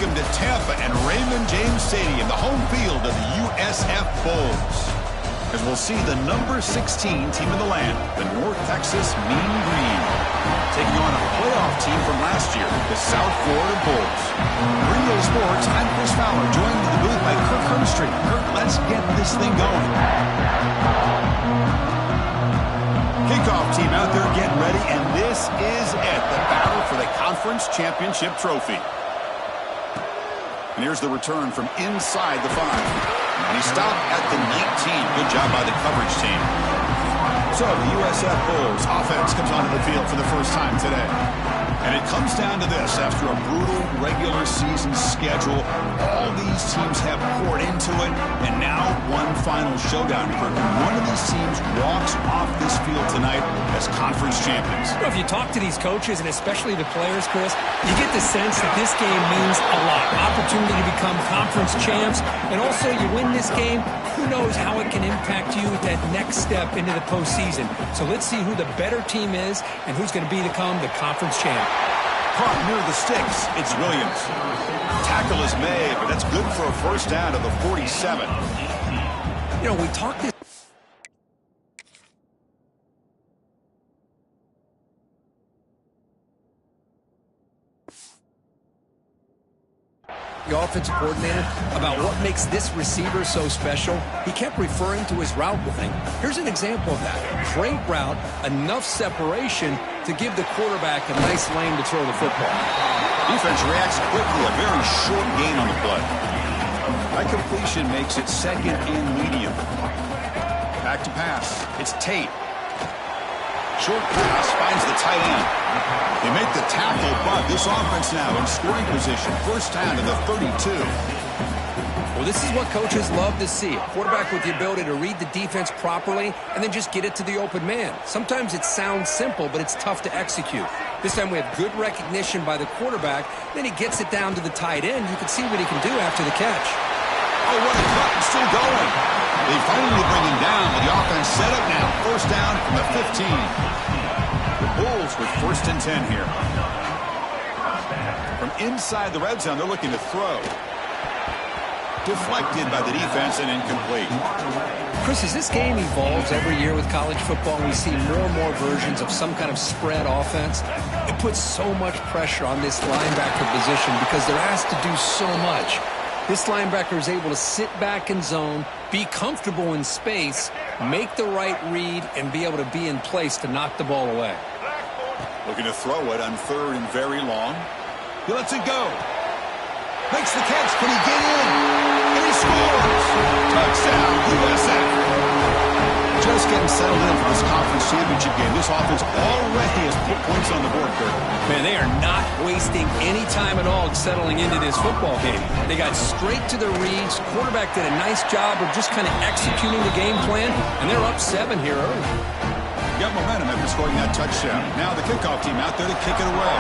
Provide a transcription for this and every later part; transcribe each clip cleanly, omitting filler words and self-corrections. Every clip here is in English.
Welcome to Tampa and Raymond James Stadium, the home field of the USF Bulls. As we'll see the number 16 team in the land, the North Texas Mean Green, taking on a playoff team from last year, the South Florida Bulls. Green Day Sports, I'm Chris Fowler, joined in the booth by Kirk Hermstreet. Kirk, let's get this thing going. Kickoff team out there getting ready, and this is it, the battle for the Conference Championship Trophy. And here's the return from inside the 5. And he stopped at the 19. Good job by the coverage team. So the USF Bulls offense comes onto the field for the first time today. And it comes down to this. After a brutal regular season schedule, all these teams have poured into it, and now one final showdown. One of these teams walks off this field tonight as conference champions. Well, if you talk to these coaches, and especially the players, Chris, you get the sense that this game means a lot. Opportunity to become conference champs, and also you win this game, who knows how it can impact you at that next step into the postseason. So let's see who the better team is and who's going to become the conference champ. Caught near the sticks, it's Williams. Tackle is made, but that's good for a first down to the 47. You know, we talked this. The offensive coordinator about what makes this receiver so special. He kept referring to his route running. Here's an example of that. Great route, enough separation to give the quarterback a nice lane to throw the football. Defense reacts quickly, a very short gain on the play. That completion makes it second and medium. Back to pass. It's Tate. Short pass finds the tight end. They make the tackle, but this offense now in scoring position. First down to the 32. Well, this is what coaches love to see. A quarterback with the ability to read the defense properly and then just get it to the open man. Sometimes it sounds simple, but it's tough to execute. This time we have good recognition by the quarterback. Then he gets it down to the tight end. You can see what he can do after the catch. Oh, what a cut, and still going. They finally bring him down, but the offense set up now. First down from the 15. The Bulls with first and 10 here. From inside the red zone, they're looking to throw. Deflected by the defense and incomplete. Chris, as this game evolves every year with college football, we see more and more versions of some kind of spread offense. It puts so much pressure on this linebacker position because they're asked to do so much. This linebacker is able to sit back in zone, be comfortable in space, make the right read, and be able to be in place to knock the ball away. Looking to throw it on third and very long. He lets it go. Makes the catch. Can he get in? And he scores. Touchdown, USF. Just getting settled in for this conference championship game. This offense already has put points on the board, Kirk. Man, they are not wasting any time at all settling into this football game. They got straight to their reads. Quarterback did a nice job of just kind of executing the game plan, and they're up 7 here early. Got momentum after scoring that touchdown. Now the kickoff team out there to kick it away.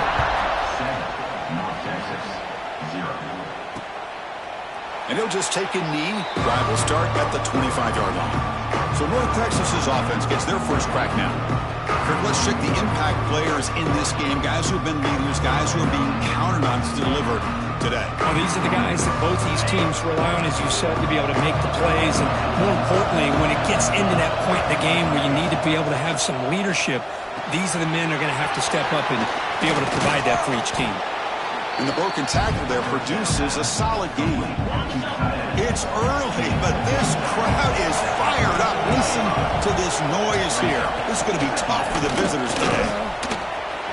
And he'll just take a knee. Drive will start at the 25-yard line. So North Texas's offense gets their first crack now. Kirk, let's check the impact players in this game. Guys who have been leaders, guys who are being counted on to deliver today. Well, these are the guys that both these teams rely on, as you said, to be able to make the plays. And more importantly, when it gets into that point in the game where you need to be able to have some leadership, these are the men who are going to have to step up and be able to provide that for each team. And the broken tackle there produces a solid game. It's early, but this crowd is fired up. Listen to this noise here. This is going to be tough for the visitors today.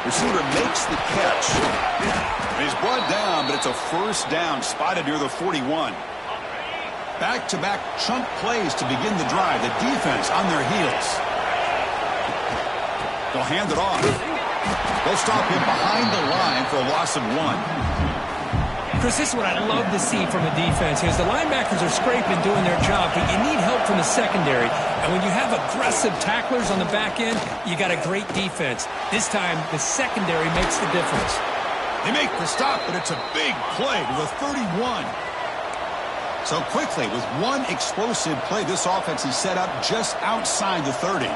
Receiver makes the catch. And he's brought down, but it's a first down spotted near the 41. Back-to-back chunk plays to begin the drive. The defense on their heels. They'll hand it off. They'll stop him behind the line for a loss of 1. Chris, this is what I love to see from a defense is the linebackers are scraping, doing their job, but you need help from the secondary. And when you have aggressive tacklers on the back end, you got a great defense. This time, the secondary makes the difference. They make the stop, but it's a big play to the 31. So quickly, with one explosive play, this offense is set up just outside the 30.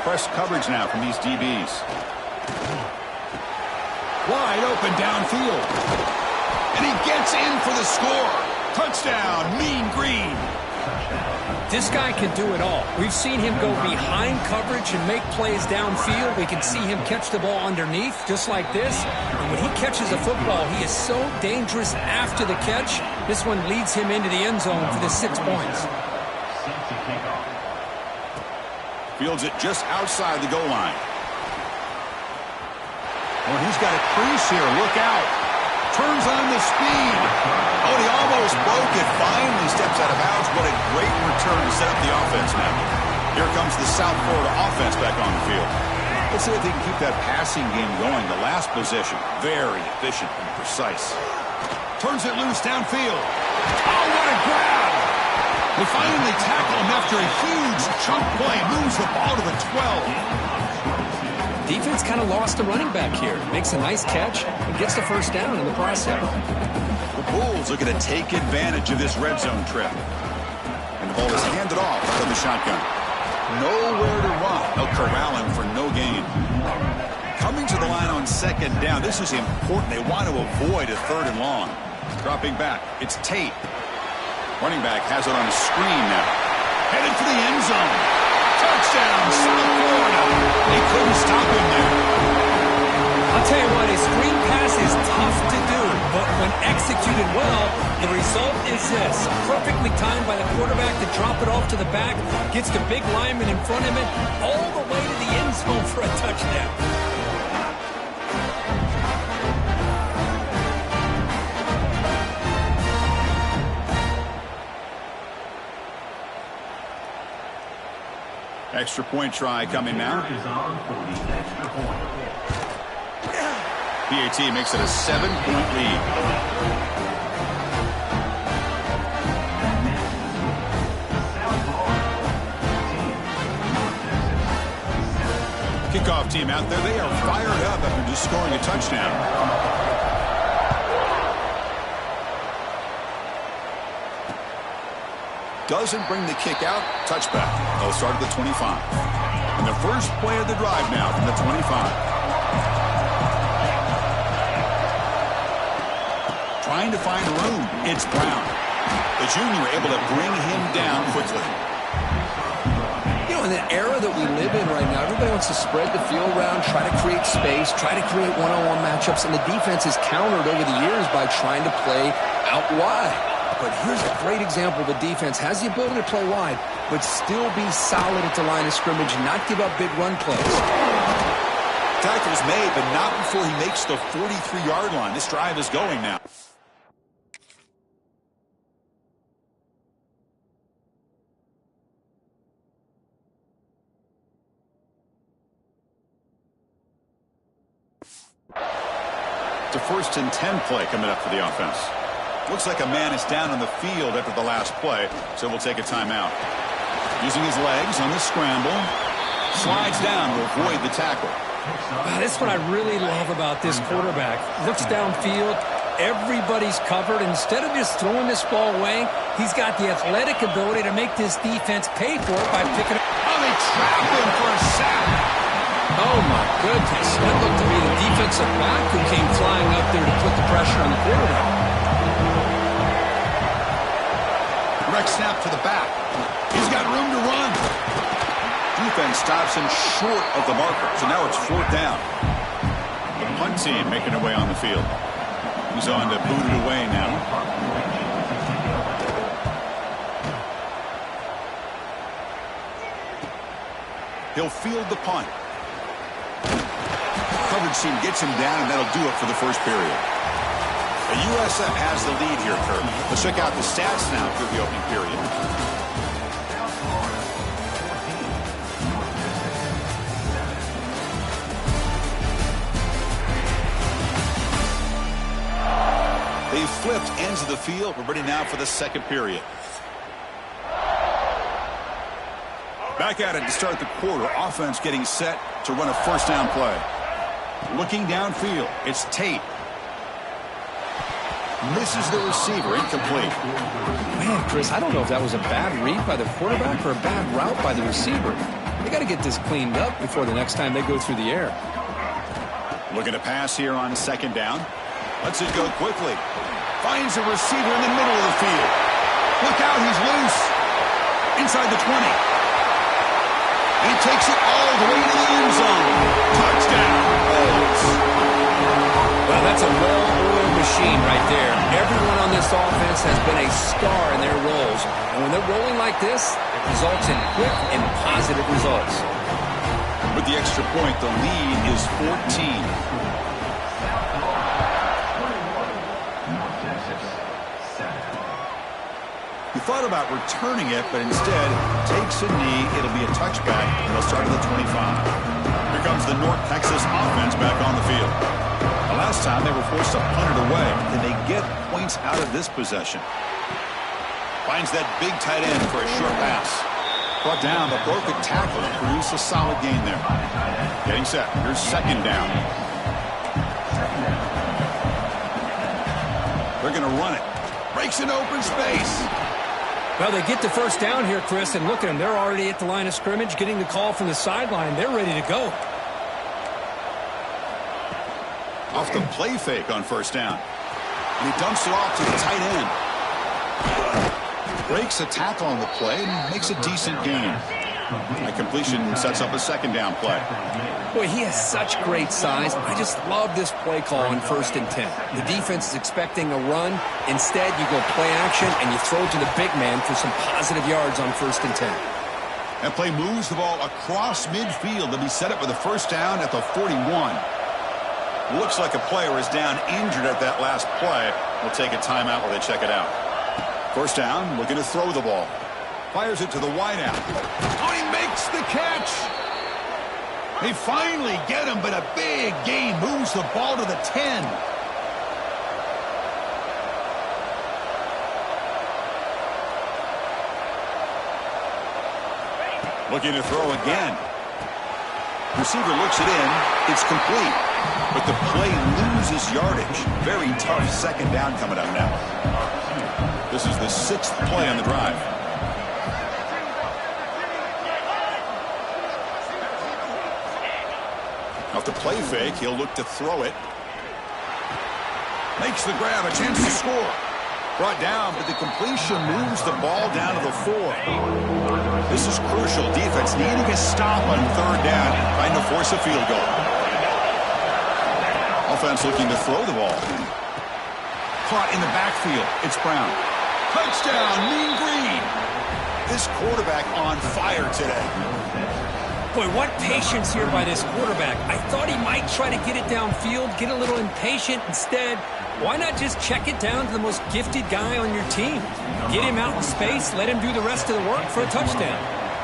Press coverage now from these DBs. Wide open downfield. And he gets in for the score. Touchdown, Mean Green. This guy can do it all. We've seen him go behind coverage and make plays downfield. We can see him catch the ball underneath, just like this. And when he catches a football, he is so dangerous after the catch. This one leads him into the end zone for the 6 points. Fields it just outside the goal line. Oh, he's got a crease here. Look out. Turns on the speed. Oh, he almost broke it. Finally steps out of bounds. What a great return to set up the offense now. Here comes the South Florida offense back on the field. Let's see if they can keep that passing game going. The last possession, very efficient and precise. Turns it loose downfield. Oh, what a grab. They finally tackle him after a huge chunk play. Moves the ball to the 12. Defense kind of lost a running back here. Makes a nice catch and gets the first down in the process. The Bulls looking to take advantage of this red zone trip. And the ball is handed off from the shotgun. Nowhere to run. They'll corral him for no gain. Coming to the line on second down. This is important. They want to avoid a 3rd and long. Dropping back. It's Tate. Running back has it on a screen now. Headed for the end zone. Touchdown, South Florida. They couldn't stop him there. I'll tell you what, a screen pass is tough to do, but when executed well, the result is this. Perfectly timed by the quarterback to drop it off to the back, gets the big lineman in front of him, all the way to the end zone for a touchdown. Extra point try coming now. PAT makes it a 7-point lead. Kickoff team out there. They are fired up after just scoring a touchdown. Doesn't bring the kick out. Touchback. They'll start at the 25. And the first play of the drive now from the 25. Trying to find room. It's Brown. The junior able to bring him down quickly. You know, in the era that we live in right now, everybody wants to spread the field around, try to create space, try to create one-on-one matchups, and the defense has countered over the years by trying to play out wide. But here's a great example. The defense has the ability to play wide, but still be solid at the line of scrimmage, not give up big run plays. Tackle's made, but not before he makes the 43-yard line. This drive is going now. It's a 1st and 10 play coming up for the offense. Looks like a man is down on the field after the last play, so we'll take a timeout. Using his legs on the scramble. Slides down to avoid the tackle. That's what I really love about this quarterback. Looks downfield. Everybody's covered. Instead of just throwing this ball away, he's got the athletic ability to make this defense pay for it by picking it. Oh, they trap him for a sack. Oh, my goodness. That looked to be the defensive back who came flying up there to put the pressure on the quarterback. Direct snap to the back. He's got room to run. Defense stops him short of the marker, so now it's 4th down. The punt team making their way on the field. He's on to boot it away now. He'll field the punt. Coverage team gets him down, and that'll do it for the first period. The USF has the lead here, Kirk. Let's check out the stats now through the opening period. They've flipped ends of the field. We're ready now for the second period. Back at it to start the quarter. Offense getting set to run a first down play. Looking downfield. It's Tate. Misses the receiver. Incomplete. Man, Chris, I don't know if that was a bad read by the quarterback or a bad route by the receiver. They got to get this cleaned up before the next time they go through the air. Looking to pass here on second down. Lets it go quickly. Finds a receiver in the middle of the field. Look out, he's loose. Inside the 20. And he takes it all the way to the end zone. Touchdown. Well, that's a well-oiled machine right there. Everyone on this offense has been a star in their roles. And when they're rolling like this, it results in quick and positive results. With the extra point, the lead is 14. He thought about returning it, but instead takes a knee. It'll be a touchback, and they'll start at the 25. Here comes the North Texas offense back on the field. The last time they were forced to punt it away. Can they get points out of this possession? Finds that big tight end for a short pass. Brought down, but broke a tackle and produced a solid gain there. Getting set. Here's second down. They're going to run it. Breaks an open space. Well, they get the first down here, Chris, and look at them. They're already at the line of scrimmage, getting the call from the sideline. They're ready to go. Off the play fake on first down. And he dumps it off to the tight end. Breaks a tackle on the play and makes a decent gain. That completion sets up a second down play. Boy, he has such great size. I just love this play call on 1st and 10. The defense is expecting a run. Instead, you go play action and you throw to the big man for some positive yards on 1st and 10. That play moves the ball across midfield to be set up with a first down at the 41. Looks like a player is down injured at that last play. We'll take a timeout while they check it out. First down, looking to throw the ball. Fires it to the wideout. Oh, he makes the catch. They finally get him, but a big gain moves the ball to the 10. Looking to throw again. Receiver looks it in. It's complete. But the play loses yardage. Very tough second down coming up now. This is the 6th play on the drive. Off the play fake, he'll look to throw it. Makes the grab, a chance to score. Brought down, but the completion moves the ball down to the 4. This is crucial. Defense needing a stop on third down, trying to force a field goal. Offense looking to throw the ball. Caught in the backfield. It's Brown. Touchdown, Mean Green. This quarterback on fire today. Boy, what patience here by this quarterback. I thought he might try to get it downfield, get a little impatient. Instead, why not just check it down to the most gifted guy on your team? Get him out in space, let him do the rest of the work for a touchdown.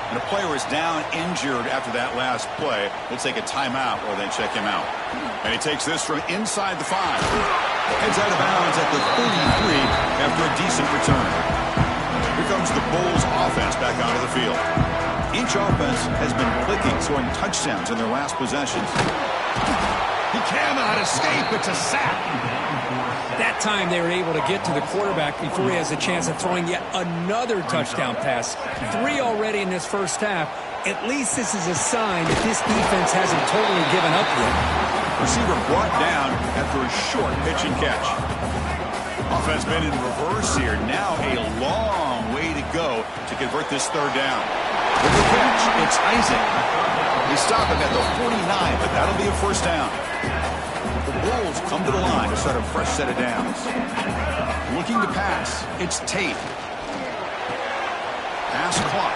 And a player is down injured after that last play. We'll take a timeout while they check him out. And he takes this from inside the 5. Heads out of bounds at the 33 after a decent return. Here comes the Bulls offense back onto the field. Each offense has been clicking, scoring touchdowns in their last possessions. He cannot escape. It's a sack. That time they were able to get to the quarterback before he has a chance of throwing yet another touchdown pass. 3 already in this first half. At least this is a sign that this defense hasn't totally given up yet. Receiver brought down after a short pitch and catch. Offense been in reverse here. Now a long way to go to convert this third down. With the catch, it's Isaac. They stop him at the 49, but that'll be a first down. The Bulls come to the line to start a fresh set of downs. Looking to pass, it's Tate. Pass caught.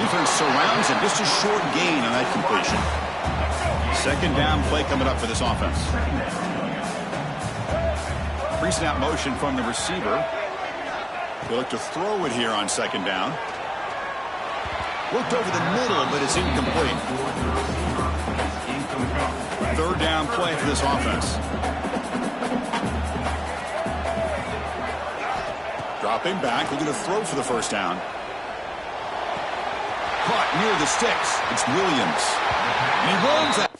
Defense surrounds him. Just a short gain on that completion. Second down play coming up for this offense. Pre-snap motion from the receiver. They look to throw it here on second down. Looked over the middle, but it's incomplete. Third down play for this offense. Dropping back, looking to throw for the first down. Caught near the sticks. It's Williams. And he runs out.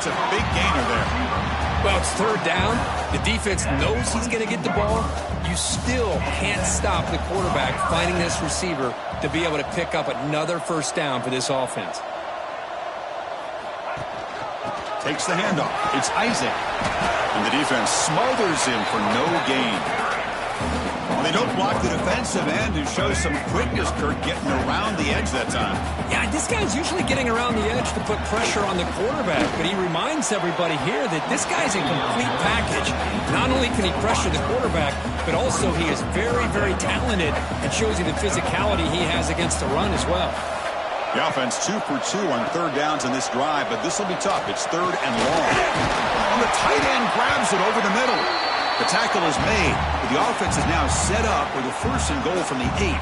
That's a big gainer there. Well, it's third down. The defense knows he's going to get the ball. You still can't stop the quarterback finding this receiver to be able to pick up another first down for this offense. Takes the handoff. It's Isaac. And the defense smothers him for no gain. Well, they don't block the defensive end, who shows some quickness, Kirk, getting around the edge that time. Yeah, this guy's usually getting around the edge to put pressure on the quarterback, but he reminds everybody here that this guy's a complete package. Not only can he pressure the quarterback, but also he is very, very talented and shows you the physicality he has against the run as well. The offense 2 for 2 on third downs in this drive, but this will be tough. It's third and long. And the tight end grabs it over the middle. The tackle is made, but the offense is now set up with a first and goal from the 8.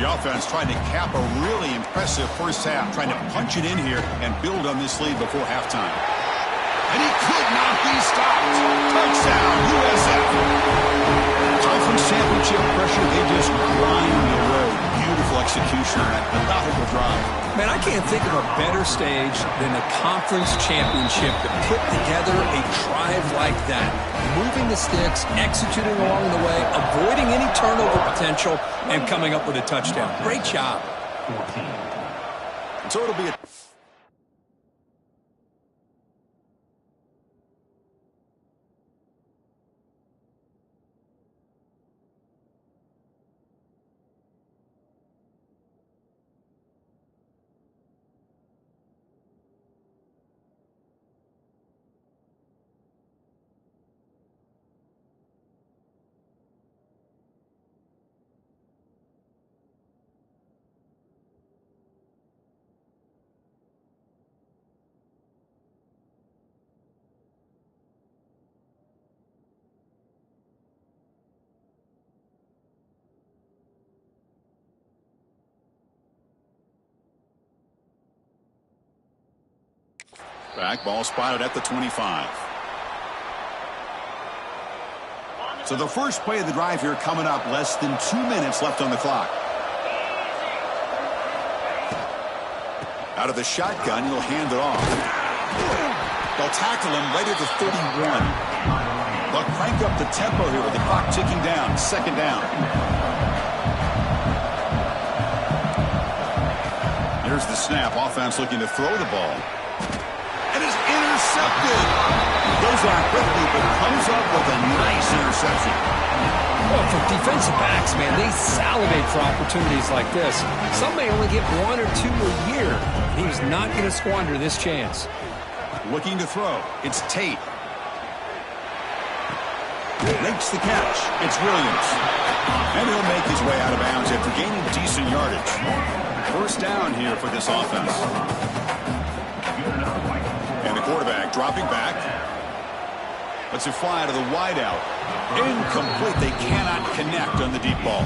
The offense trying to cap a really impressive first half, trying to punch it in here and build on this lead before halftime. And he could not be stopped. Touchdown, USF. Conference championship pressure, they just grind the road. Beautiful execution on that methodical drive. Man, I can't think of a better stage than the conference championship to put together a drive like that. Moving the sticks, executing along the way, avoiding any turnover potential, and coming up with a touchdown. Great job. So it'll be a... Back, ball spotted at the 25. So the first play of the drive here coming up, less than 2 minutes left on the clock. Out of the shotgun, he'll hand it off. They'll tackle him right at the 31. They'll crank up the tempo here with the clock ticking down. Second down. Here's the snap. Offense looking to throw the ball. And is intercepted. Goes on quickly, but comes up with a nice interception. Well, for defensive backs, man, they salivate for opportunities like this. Some may only get 1 or 2 a year. He was not going to squander this chance. Looking to throw. It's Tate. Makes the catch. It's Williams. And he'll make his way out of bounds after gaining decent yardage. First down here for this offense. And the quarterback dropping back. Lets it fly to the wideout. Incomplete. They cannot connect on the deep ball.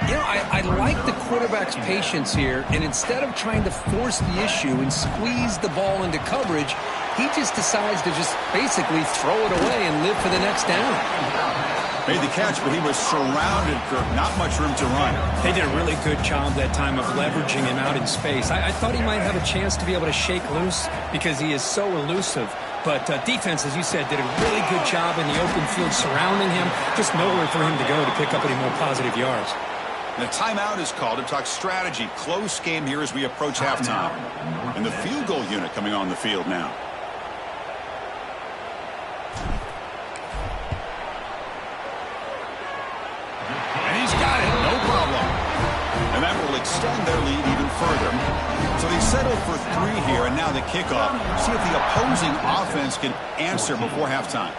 You know, I like the quarterback's patience here, and instead of trying to force the issue and squeeze the ball into coverage, he just decides to just basically throw it away and live for the next down. Made the catch, but he was surrounded, Kirk. Not much room to run. They did a really good job that time of leveraging him out in space. I thought he might have a chance to be able to shake loose because he is so elusive. But defense, as you said, did a really good job in the open field surrounding him. Just nowhere for him to go to pick up any more positive yards. And a timeout is called to talk strategy. Close game here as we approach halftime. And the field goal unit coming on the field now. And he's got it, no problem. And that will extend their lead even further. So they settled for 3 here, and now the kickoff. See if the opposing offense can answer before halftime.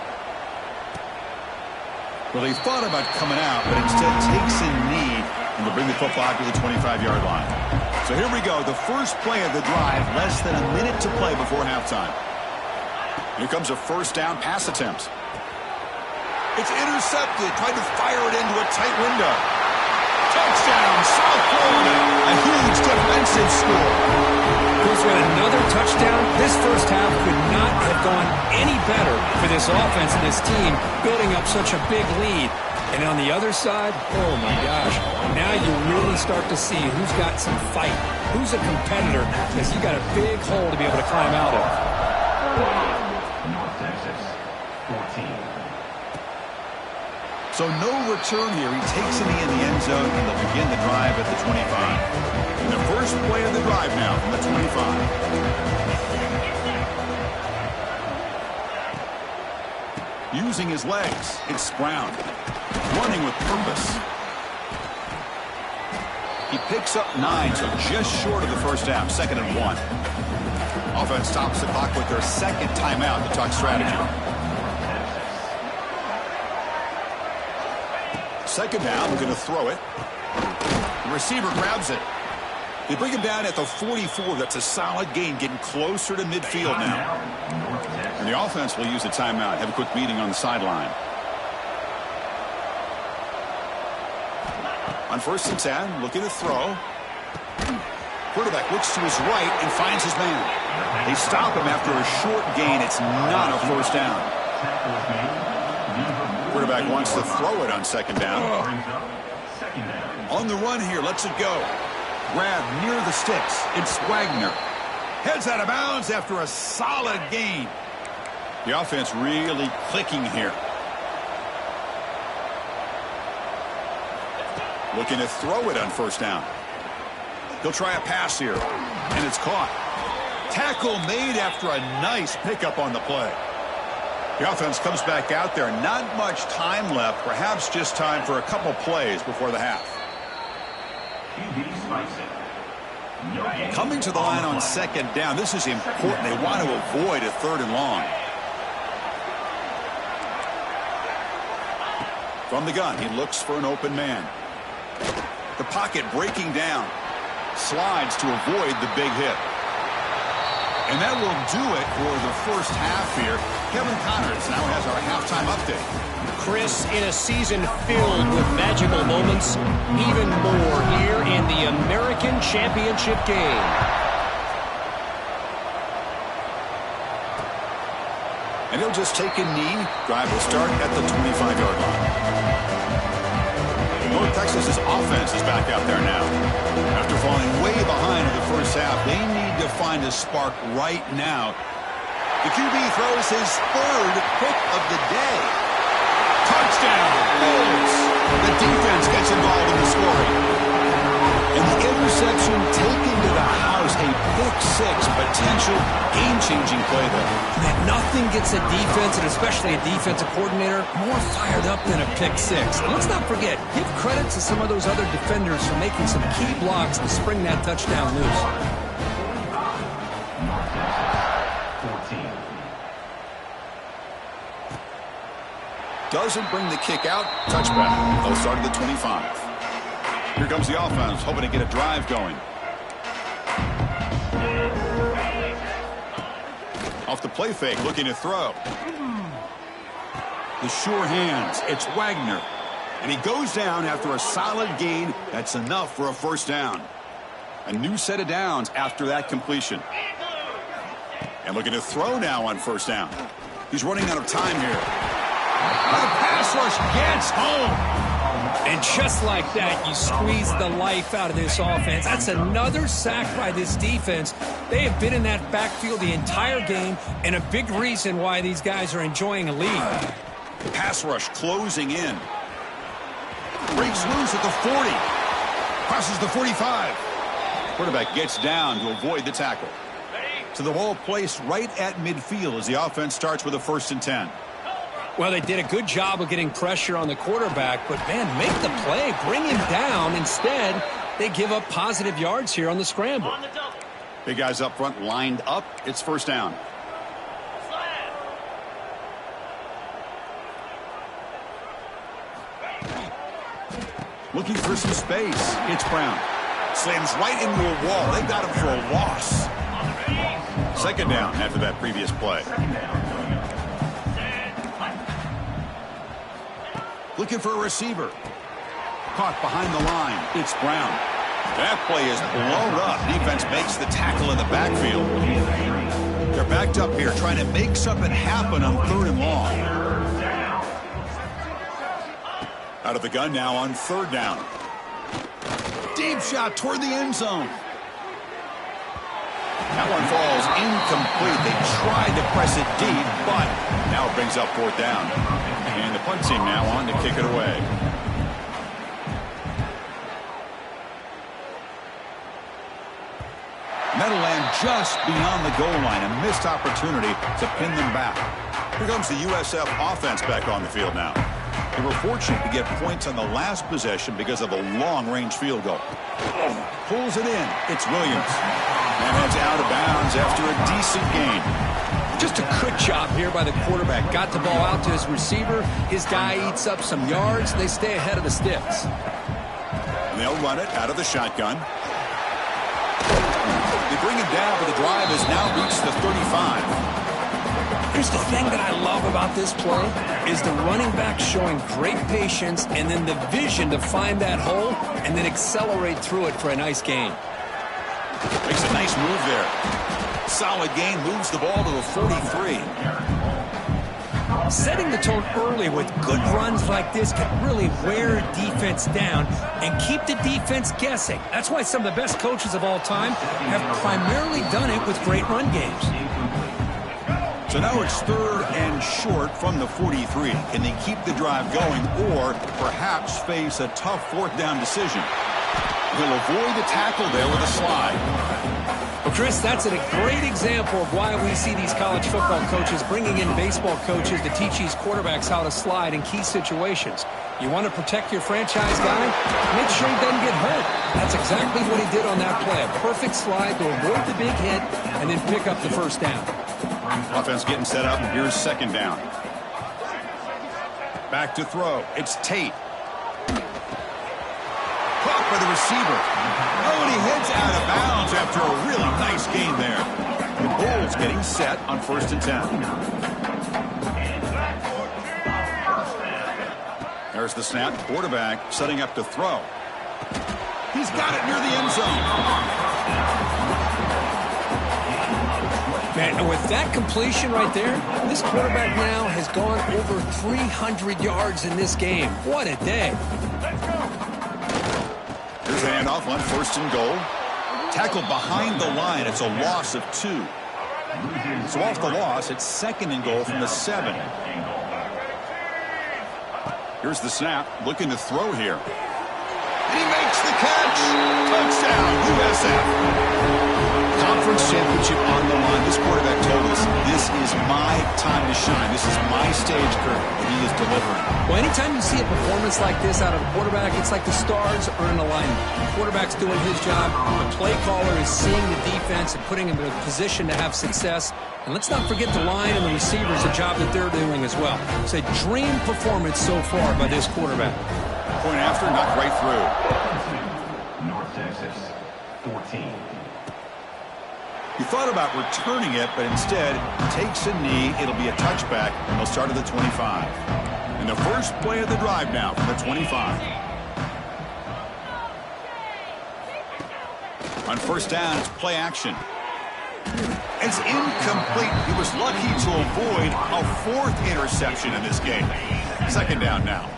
Well, they thought about coming out, but instead takes a knee and will bring the football to the 25-yard line. So here we go, the first play of the drive, less than a minute to play before halftime. Here comes a first down pass attempt. It's intercepted, tried to fire it into a tight window. Touchdown, South Florida, a huge defensive score. Goes with another touchdown. This first half could not have gone any better for this offense and this team, building up such a big lead. And on the other side, oh my gosh, now you really start to see who's got some fight, who's a competitor, because you got a big hole to be able to climb out of. North Texas, 14. So no return here. He takes a knee in the end zone, and they'll begin the drive at the 25. And the first play of the drive now from the 25. Using his legs, it's Brown. Running with purpose. He picks up 9, so just short of the first half, 2nd and 1. Offense stops the clock with their second timeout to talk strategy. Second down, we're going to throw it. The receiver grabs it. They bring him down at the 44. That's a solid gain, getting closer to midfield now. And the offense will use a timeout. Have a quick meeting on the sideline. On 1st and 10, looking to throw. Quarterback looks to his right and finds his man. They stop him after a short gain. It's not a first down. Quarterback wants to throw it on 2nd down. On the run here, lets it go. Grab near the sticks. It's Wagner. Heads out of bounds after a solid gain. The offense really clicking here. Looking to throw it on 1st down. He'll try a pass here, and it's caught. Tackle made after a nice pickup on the play. The offense comes back out there. Not much time left. Perhaps just time for a couple plays before the half. Coming to the line on 2nd down. This is important. They want to avoid a 3rd and long. From the gun, he looks for an open man. The pocket breaking down. Slides to avoid the big hit. And that will do it for the first half here. Kevin Connors now has our halftime update. Chris, in a season filled with magical moments, even more here in the American Championship game. And he'll just take a knee. Drive will start at the 25-yard line. North Texas's offense is back out there now. After falling way behind in the first half, they need to find a spark right now. The QB throws his 3rd pick of the day. Touchdown! Bills. The defense gets involved in the scoring. And the interception taken to the house, a pick-6, potential game-changing play there. Man, nothing gets a defense, and especially a defensive coordinator, more fired up than a pick-6. And let's not forget, give credit to some of those other defenders for making some key blocks to spring that touchdown loose. 14. Doesn't bring the kick out. Touchback. They'll start at the 25. Here comes the offense, hoping to get a drive going. Off the play fake, looking to throw. The sure hands. It's Wagner. And he goes down after a solid gain. That's enough for a first down. A new set of downs after that completion. And looking to throw now on 1st down. He's running out of time here. The pass rush gets home. And just like that, you squeeze the life out of this offense. That's another sack by this defense. They have been in that backfield the entire game, and a big reason why these guys are enjoying a lead. Pass rush closing in. Breaks loose at the 40. Crosses the 45. Quarterback gets down to avoid the tackle. So the ball placed right at midfield as the offense starts with a 1st and 10. Well, they did a good job of getting pressure on the quarterback, but, man, make the play. Bring him down. Instead, they give up positive yards here on the scramble. Big guys up front lined up. It's 1st down. Looking for some space. It's Brown. Slams right into a wall. They got him for a loss. 2nd down after that previous play. Looking for a receiver. Caught behind the line. It's Brown. That play is blown up. Defense makes the tackle in the backfield. They're backed up here trying to make something happen on 3rd and long. Out of the gun now on 3rd down. Deep shot toward the end zone. That one falls incomplete. They tried to press it deep, but now it brings up fourth down. And the punt team now on to kick it away. That'll land just beyond the goal line. A missed opportunity to pin them back. Here comes the USF offense back on the field now. They were fortunate to get points on the last possession because of a long-range field goal. Pulls it in. It's Williams. And heads out of bounds after a decent gain. Just a good job here by the quarterback. Got the ball out to his receiver. His guy eats up some yards. They stay ahead of the sticks. And they'll run it out of the shotgun. They bring him down, but the drive has now reached the 35. Here's the thing that I love about this play is the running back showing great patience and then the vision to find that hole and then accelerate through it for a nice gain. Makes a nice move there. Solid gain, moves the ball to the 43. Setting the tone early with good runs like this can really wear a defense down and keep the defense guessing. That's why some of the best coaches of all time have primarily done it with great run games. So now it's 3rd and short from the 43. Can they keep the drive going or perhaps face a tough 4th down decision? He'll avoid the tackle there with a slide. Well, Chris, that's a great example of why we see these college football coaches bringing in baseball coaches to teach these quarterbacks how to slide in key situations. You want to protect your franchise guy? Make sure he doesn't get hurt. That's exactly what he did on that play. A perfect slide to avoid the big hit and then pick up the first down. Offense getting set up, and here's 2nd down. Back to throw. It's Tate. Caught by the receiver. Oh, and he heads out of bounds after a really nice gain there. The Bulls getting set on 1st and 10. There's the snap. Quarterback setting up to throw. He's got it near the end zone. Man, and with that completion right there, this quarterback now has gone over 300 yards in this game. What a day. Here's a handoff on 1st and goal. Tackled behind the line. It's a loss of 2. So off the loss, it's 2nd and goal from the 7. Here's the snap. Looking to throw here. And he makes the catch. Touchdown, USF. Conference championship on the line. This quarterback told us, this is my time to shine. This is my stage curve, and he is delivering. Well, anytime you see a performance like this out of a quarterback, it's like the stars are in alignment. The quarterback's doing his job. The play caller is seeing the defense and putting him in a position to have success. And let's not forget the line and the receivers, the job that they're doing as well. It's a dream performance so far by this quarterback. Point after, knocked right through. North Texas, 14. He thought about returning it, but instead takes a knee. It'll be a touchback, and they'll start at the 25. And the first play of the drive now from the 25. On 1st down, it's play action. It's incomplete. He was lucky to avoid a 4th interception in this game. 2nd down now.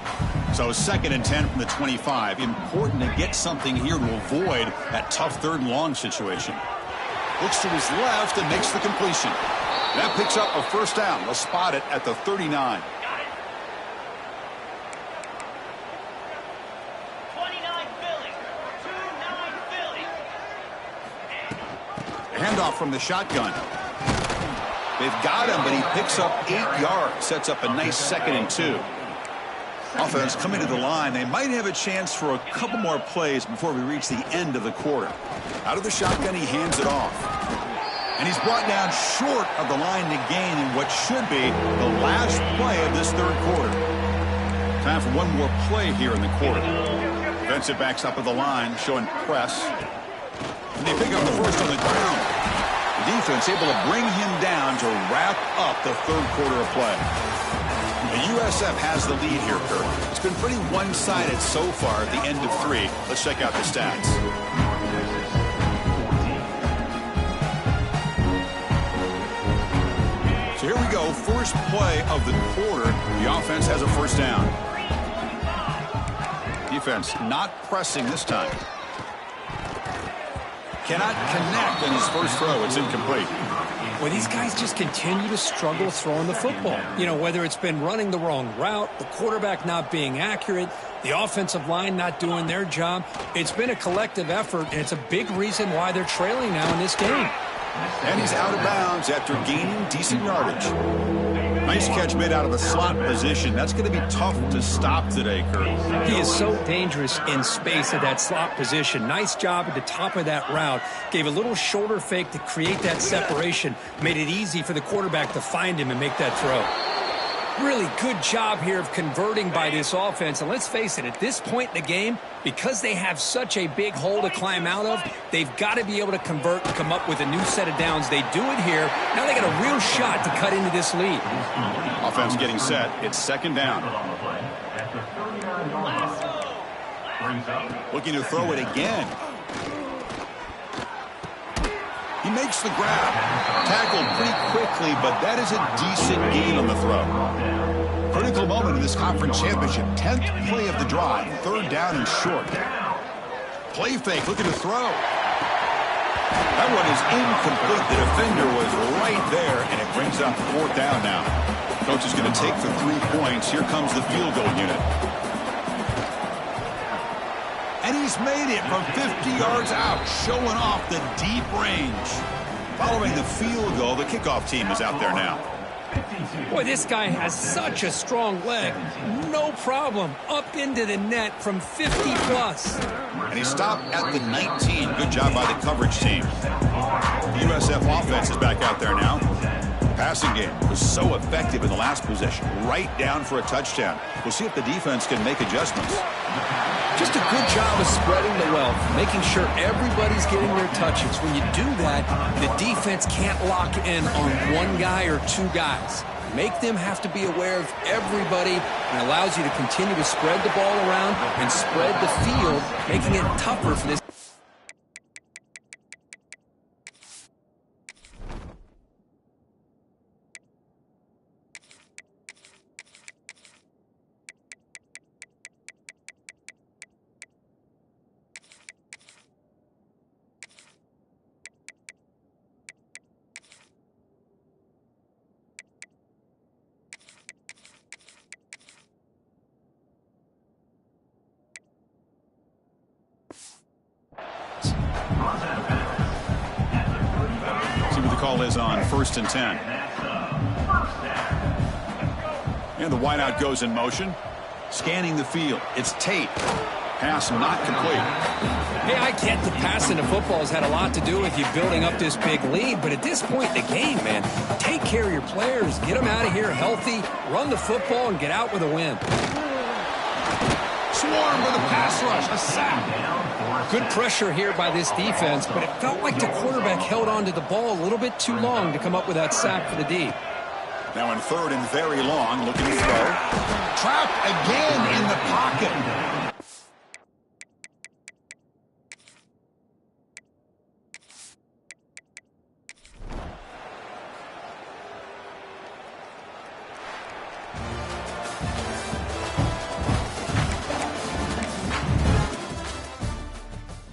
So 2nd and 10 from the 25. Important to get something here to avoid that tough 3rd and long situation. Looks to his left and makes the completion. That picks up a 1st down. They'll spot it at the 39. 29 Philly. 29 Philly. Handoff from the shotgun. They've got him, but he picks up 8 yards. Sets up a nice 2nd and 2. Offense coming to the line. They might have a chance for a couple more plays before we reach the end of the quarter. Out of the shotgun, he hands it off. And he's brought down short of the line to gain in what should be the last play of this 3rd quarter. Time for one more play here in the quarter. Defensive backs up at the line, showing press. And they pick up the 1st on the ground. The defense able to bring him down to wrap up the 3rd quarter of play. The USF has the lead here, Kirk. It's been pretty one-sided so far at the end of 3. Let's check out the stats. So here we go. First play of the quarter. The offense has a 1st down. Defense not pressing this time. Cannot connect on his first throw. It's incomplete. Well, these guys just continue to struggle throwing the football. You know, whether it's been running the wrong route, the quarterback not being accurate, the offensive line not doing their job. It's been a collective effort, and it's a big reason why they're trailing now in this game. And he's out of bounds after gaining decent yardage. Nice catch made out of a slot position. That's going to be tough to stop today, Kurt. He is so dangerous in space at that slot position. Nice job at the top of that route. Gave a little shoulder fake to create that separation. Made it easy for the quarterback to find him and make that throw. Really good job here of converting by this offense. And let's face it, at this point in the game, because they have such a big hole to climb out of, they've got to be able to convert and come up with a new set of downs. They do it here. Now they got a real shot to cut into this lead. Offense getting set. It's second down. Looking to throw it again. He makes the grab. Tackled pretty quickly, but that is a decent gain on the throw. Critical moment in this conference championship. 10th play of the drive. Third down and short. Play fake, looking to throw. That one is incomplete. The defender was right there, and it brings up fourth down now. Coach is going to take the 3 points. Here comes the field goal unit. And he's made it from 50 yards out, showing off the deep range. Following the field goal, the kickoff team is out there now. Boy, this guy has such a strong leg. No problem. Up into the net from 50-plus. And he stopped at the 19. Good job by the coverage team. The USF offense is back out there now. Passing game was so effective in the last possession. Right down for a touchdown. We'll see if the defense can make adjustments. Just a good job of spreading the wealth, making sure everybody's getting their touches. When you do that, the defense can't lock in on one guy or two guys. Make them have to be aware of everybody, and allows you to continue to spread the ball around and spread the field, making it tougher for this. See what the call is on 1st and 10. And the wideout goes in motion. Scanning the field. It's Tate. Pass not complete. Hey, I get the passing of football has had a lot to do with you building up this big lead, but at this point in the game, man, take care of your players. Get them out of here healthy, run the football, and get out with a win. Swarm with a pass rush. A sack. Good pressure here by this defense, but it felt like the quarterback held on to the ball a little bit too long to come up with that sack for the D. Now in third and very long, looking to throw. Trapped again in the pocket.